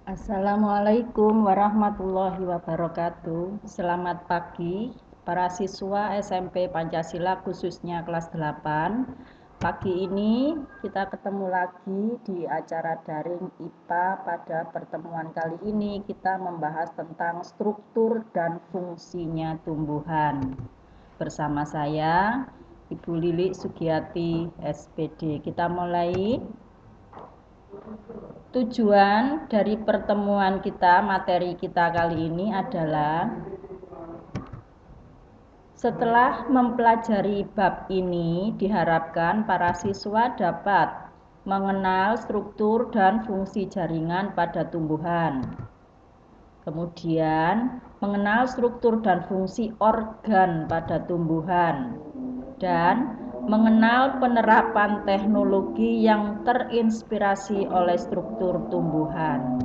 Assalamualaikum warahmatullahi wabarakatuh. Selamat pagi para siswa SMP Pancasila khususnya kelas 8. Pagi ini kita ketemu lagi di acara daring IPA. Pada pertemuan kali ini kita membahas tentang struktur dan fungsinya tumbuhan. Bersama saya Ibu Lili Sugiyati SPD. Kita mulai. Tujuan dari pertemuan kita, materi kita kali ini adalah setelah mempelajari bab ini, diharapkan para siswa dapat mengenal struktur dan fungsi jaringan pada tumbuhan. Kemudian, mengenal struktur dan fungsi organ pada tumbuhan. Dan mengenal penerapan teknologi yang terinspirasi oleh struktur tumbuhan.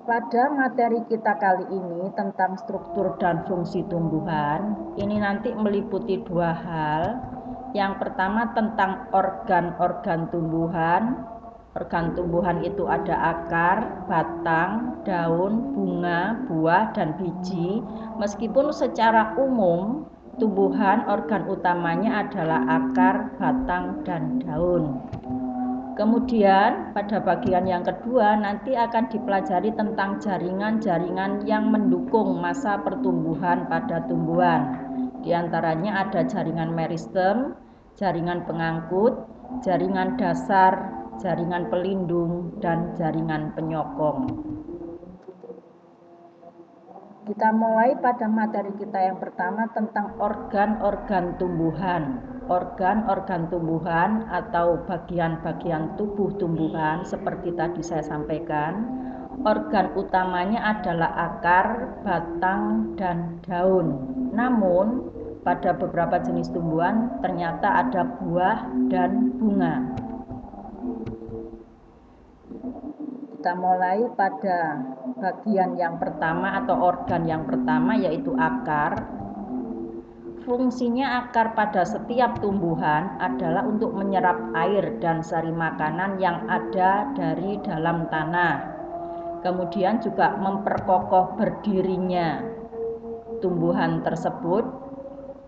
Pada materi kita kali ini tentang struktur dan fungsi tumbuhan, ini nanti meliputi dua hal. Yang pertama tentang organ-organ tumbuhan. Organ tumbuhan itu ada akar, batang, daun, bunga, buah, dan biji. Meskipun secara umum tumbuhan organ utamanya adalah akar, batang, dan daun. Kemudian pada bagian yang kedua nanti akan dipelajari tentang jaringan-jaringan yang mendukung masa pertumbuhan pada tumbuhan. Di antaranya ada jaringan meristem, jaringan pengangkut, jaringan dasar, jaringan pelindung, dan jaringan penyokong. Kita mulai pada materi kita yang pertama tentang organ-organ tumbuhan. Organ-organ tumbuhan atau bagian-bagian tubuh tumbuhan seperti tadi saya sampaikan, organ utamanya adalah akar, batang, dan daun. Namun, pada beberapa jenis tumbuhan ternyata ada buah dan bunga. Kita mulai pada bagian yang pertama atau organ yang pertama, yaitu akar. Fungsinya akar pada setiap tumbuhan adalah untuk menyerap air dan sari makanan yang ada dari dalam tanah. Kemudian juga memperkokoh berdirinya tumbuhan tersebut.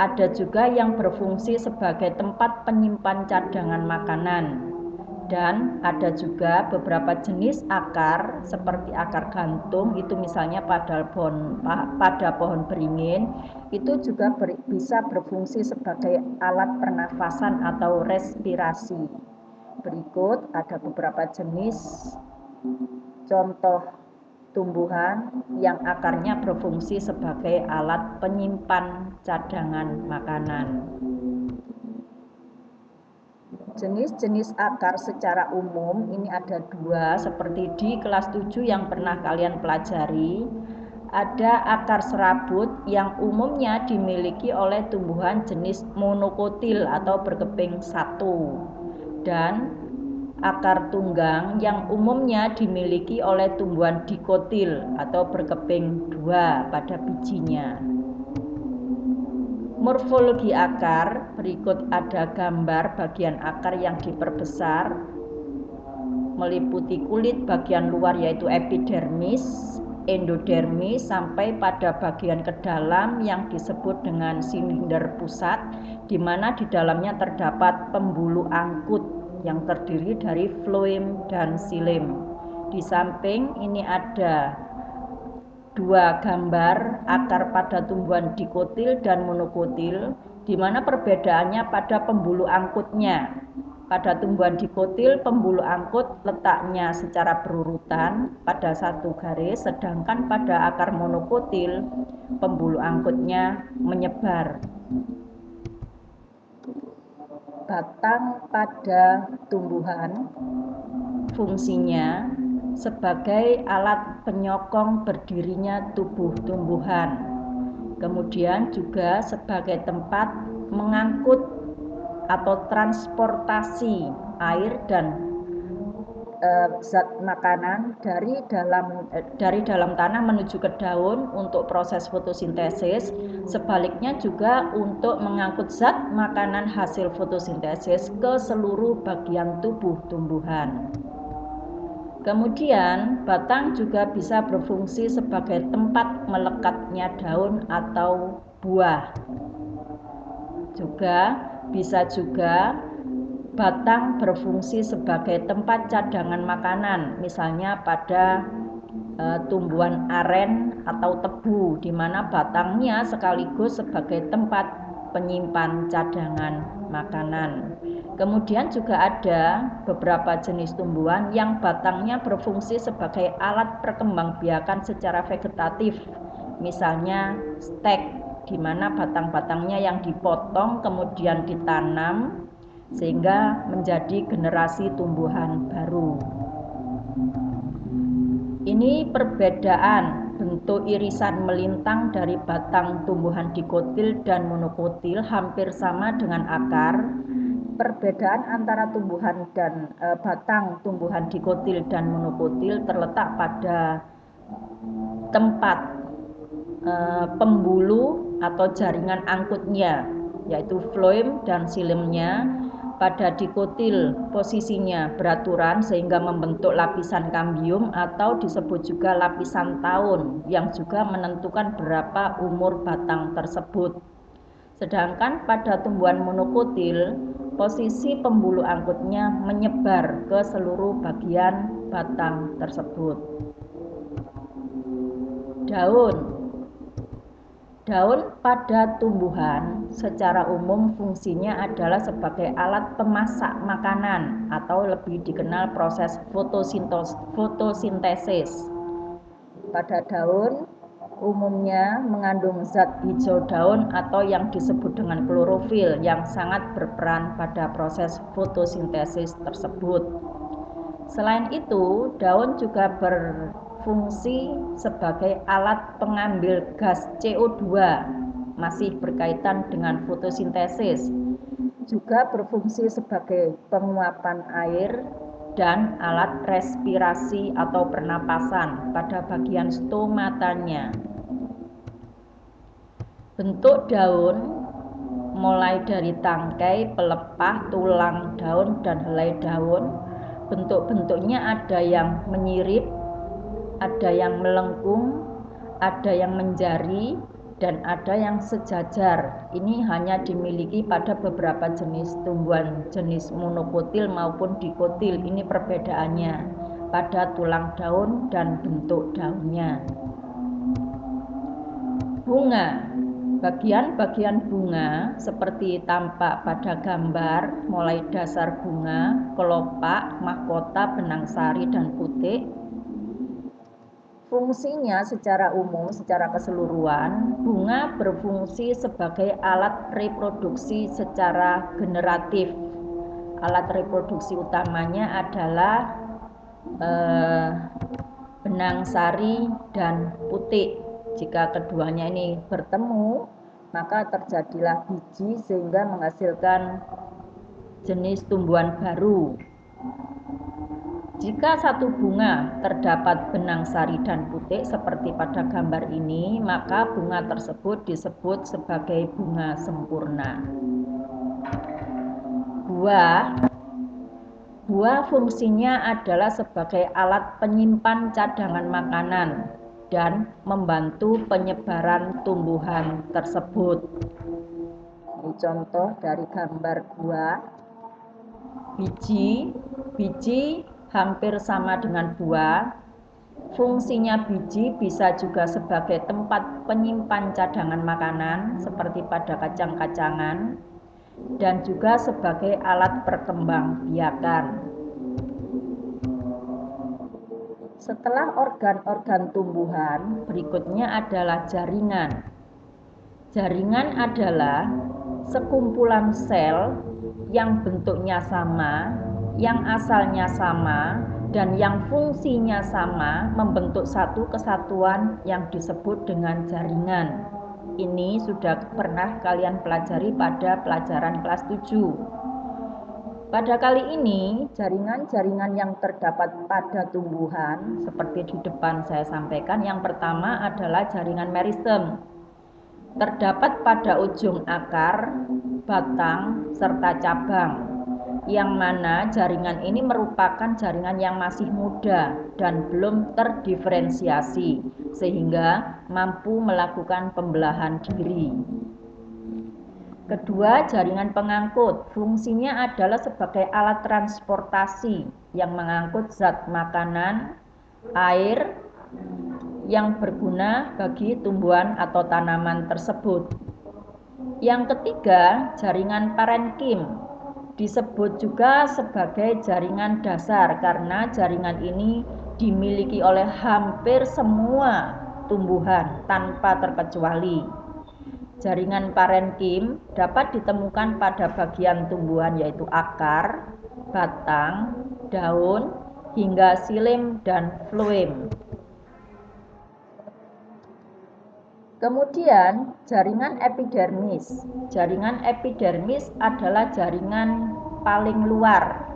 Ada juga yang berfungsi sebagai tempat penyimpan cadangan makanan. Dan ada juga beberapa jenis akar seperti akar gantung, itu misalnya pada pohon beringin, itu juga bisa berfungsi sebagai alat pernafasan atau respirasi. Berikut ada beberapa jenis contoh tumbuhan yang akarnya berfungsi sebagai alat penyimpan cadangan makanan. Jenis-jenis akar secara umum ini ada dua, seperti di kelas 7 yang pernah kalian pelajari. Ada akar serabut yang umumnya dimiliki oleh tumbuhan jenis monokotil atau berkeping satu, dan akar tunggang yang umumnya dimiliki oleh tumbuhan dikotil atau berkeping dua pada bijinya. Morfologi akar, berikut ada gambar bagian akar yang diperbesar, meliputi kulit bagian luar yaitu epidermis, endodermis, sampai pada bagian ke dalam yang disebut dengan silinder pusat, di mana di dalamnya terdapat pembuluh angkut yang terdiri dari floem dan xilem. Di samping ini ada dua gambar akar pada tumbuhan dikotil dan monokotil, di mana perbedaannya pada pembuluh angkutnya. Pada tumbuhan dikotil, pembuluh angkut letaknya secara berurutan pada satu garis, sedangkan pada akar monokotil, pembuluh angkutnya menyebar. Batang pada tumbuhan fungsinya sebagai alat penyokong berdirinya tubuh tumbuhan. Kemudian juga sebagai tempat mengangkut atau transportasi air dan zat makanan dari dalam tanah menuju ke daun untuk proses fotosintesis. Sebaliknya juga untuk mengangkut zat makanan hasil fotosintesis ke seluruh bagian tubuh tumbuhan. Kemudian, batang juga bisa berfungsi sebagai tempat melekatnya daun atau buah. Bisa juga batang berfungsi sebagai tempat cadangan makanan, misalnya pada tumbuhan aren atau tebu, di mana batangnya sekaligus sebagai tempat penyimpan cadangan makanan. Kemudian juga ada beberapa jenis tumbuhan yang batangnya berfungsi sebagai alat perkembangbiakan secara vegetatif, misalnya stek, di mana batang-batangnya yang dipotong kemudian ditanam sehingga menjadi generasi tumbuhan baru. Ini perbedaan bentuk irisan melintang dari batang tumbuhan dikotil dan monokotil hampir sama dengan akar. Perbedaan antara tumbuhan dan batang tumbuhan dikotil dan monokotil terletak pada tempat pembuluh atau jaringan angkutnya, yaitu floem dan silemnya. Pada dikotil posisinya beraturan sehingga membentuk lapisan kambium atau disebut juga lapisan tahun yang juga menentukan berapa umur batang tersebut. Sedangkan pada tumbuhan monokotil, posisi pembuluh angkutnya menyebar ke seluruh bagian batang tersebut. Daun pada tumbuhan secara umum fungsinya adalah sebagai alat pemasak makanan atau lebih dikenal proses fotosintesis. Pada daun umumnya mengandung zat hijau daun atau yang disebut dengan klorofil yang sangat berperan pada proses fotosintesis tersebut. Selain itu, daun juga berfungsi sebagai alat pengambil gas CO2, masih berkaitan dengan fotosintesis. Juga berfungsi sebagai penguapan air dan alat respirasi atau pernapasan pada bagian stomatanya. Bentuk daun mulai dari tangkai, pelepah, tulang daun, dan helai daun. Bentuk-bentuknya ada yang menyirip, ada yang melengkung, ada yang menjari, dan ada yang sejajar. Ini hanya dimiliki pada beberapa jenis tumbuhan jenis monokotil maupun dikotil. Ini perbedaannya pada tulang daun dan bentuk daunnya. Bunga. Bagian-bagian bunga seperti tampak pada gambar, mulai dasar bunga, kelopak, mahkota, benang sari, dan putik. Fungsinya secara umum, secara keseluruhan, bunga berfungsi sebagai alat reproduksi secara generatif. Alat reproduksi utamanya adalah benang sari dan putik. Jika keduanya ini bertemu, maka terjadilah biji sehingga menghasilkan jenis tumbuhan baru. Jika satu bunga terdapat benang sari dan putik seperti pada gambar ini, maka bunga tersebut disebut sebagai bunga sempurna. Buah fungsinya adalah sebagai alat penyimpan cadangan makanan dan membantu penyebaran tumbuhan tersebut. Ini contoh dari gambar buah. Biji hampir sama dengan buah. Fungsinya biji bisa juga sebagai tempat penyimpan cadangan makanan seperti pada kacang-kacangan dan juga sebagai alat perkembangbiakan. Setelah organ-organ tumbuhan, berikutnya adalah jaringan. Jaringan adalah sekumpulan sel yang bentuknya sama, yang asalnya sama, dan yang fungsinya sama membentuk satu kesatuan yang disebut dengan jaringan. Ini sudah pernah kalian pelajari pada pelajaran kelas 7. Pada kali ini, jaringan-jaringan yang terdapat pada tumbuhan, seperti di depan saya sampaikan, yang pertama adalah jaringan meristem. Terdapat pada ujung akar, batang, serta cabang. yang mana jaringan ini merupakan jaringan yang masih muda dan belum terdiferensiasi sehingga mampu melakukan pembelahan diri. Kedua, jaringan pengangkut. Fungsinya adalah sebagai alat transportasi yang mengangkut zat makanan, air yang berguna bagi tumbuhan atau tanaman tersebut. Yang ketiga, jaringan parenkim. Disebut juga sebagai jaringan dasar karena jaringan ini dimiliki oleh hampir semua tumbuhan tanpa terkecuali. Jaringan parenkim dapat ditemukan pada bagian tumbuhan yaitu akar, batang, daun, hingga silim dan floem. Kemudian jaringan epidermis. Jaringan epidermis adalah jaringan paling luar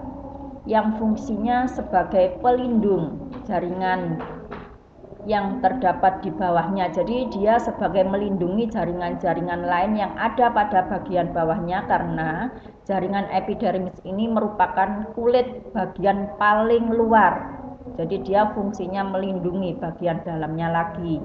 yang fungsinya sebagai pelindung jaringan yang terdapat di bawahnya. Jadi dia sebagai melindungi jaringan-jaringan lain yang ada pada bagian bawahnya karena jaringan epidermis ini merupakan kulit bagian paling luar. Jadi dia fungsinya melindungi bagian dalamnya lagi.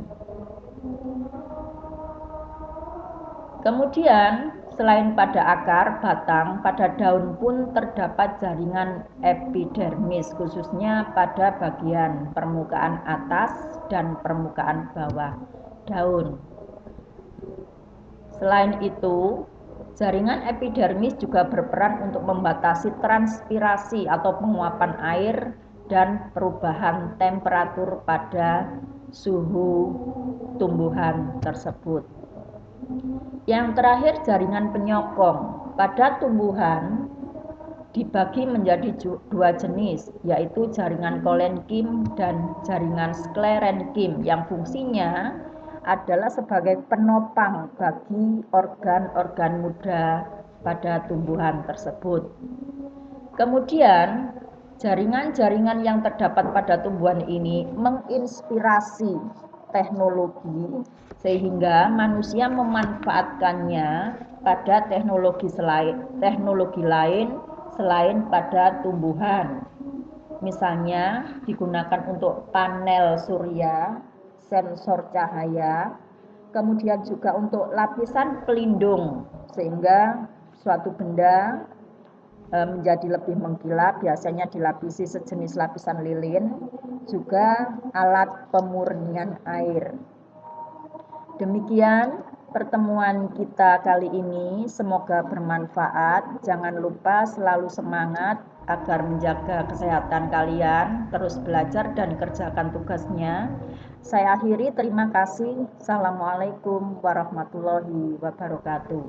Kemudian, selain pada akar, batang, pada daun pun terdapat jaringan epidermis, khususnya pada bagian permukaan atas dan permukaan bawah daun. Selain itu, jaringan epidermis juga berperan untuk membatasi transpirasi atau penguapan air dan perubahan temperatur pada suhu tumbuhan tersebut. Yang terakhir, jaringan penyokong. Pada tumbuhan dibagi menjadi dua jenis, yaitu jaringan kolenkim dan jaringan sklerenkim yang fungsinya adalah sebagai penopang bagi organ-organ muda pada tumbuhan tersebut. Kemudian, jaringan-jaringan yang terdapat pada tumbuhan ini menginspirasi teknologi sehingga manusia memanfaatkannya pada teknologi lain selain pada tumbuhan. Misalnya digunakan untuk panel surya, sensor cahaya, kemudian juga untuk lapisan pelindung sehingga suatu benda menjadi lebih mengkilap, biasanya dilapisi sejenis lapisan lilin, juga alat pemurnian air. Demikian pertemuan kita kali ini, semoga bermanfaat. Jangan lupa selalu semangat agar menjaga kesehatan kalian, terus belajar dan kerjakan tugasnya. Saya akhiri, terima kasih. Assalamualaikum warahmatullahi wabarakatuh.